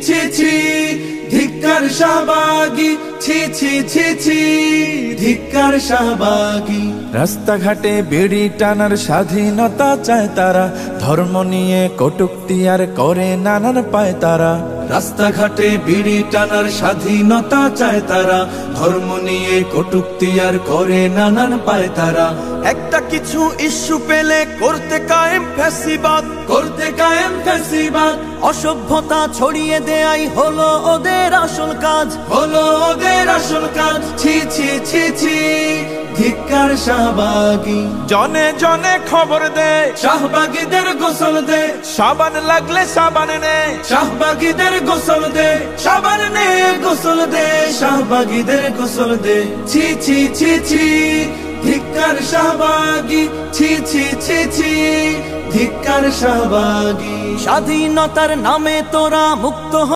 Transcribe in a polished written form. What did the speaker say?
ছি ছি ধিক্কার শাহবাগী, ছি ছি ছি ছি ধিক্কার শাহবাগী। রাস্তাঘাটে বিড়ি টানার স্বাধীনতা চায় তারা, ধর্ম নিয়ে কটূক্তি আর করে নানান পায় তারা। রাস্তাঘাটে বিড়ি টানার স্বাধীনতা চায় তারা, ধর্ম নিয়ে কটূক্তি আর করে নানান পায় তারা। একটা কিছু ইস্যু পেলে করতে কায়েম ফ্যাসিবাদ, করতে কায়েম ফ্যাসিবাদ। অসভ্যতা ছড়িয়ে দেয়াই হলো ওদের আসল কাজ, হলো ওদের আসল কাজ। ছি ছি ছি ছি ধিক্কার শাহবাগী। জনে জনে খবর দে, শাহবাগীদের গোসল দে, সাবান লাগলে সাবান নে। শাহবাগীদের গোসল দে, সাবান নে গোসল দে, শাহবাগীদের গোসল দে। ছি ছি ছি ছি ধিক্কার শাহবাগী, ছি ছি ছি ছি ধিক্কার শাহবাগী। স্বাধীনতার নামে তোরা মুক্ত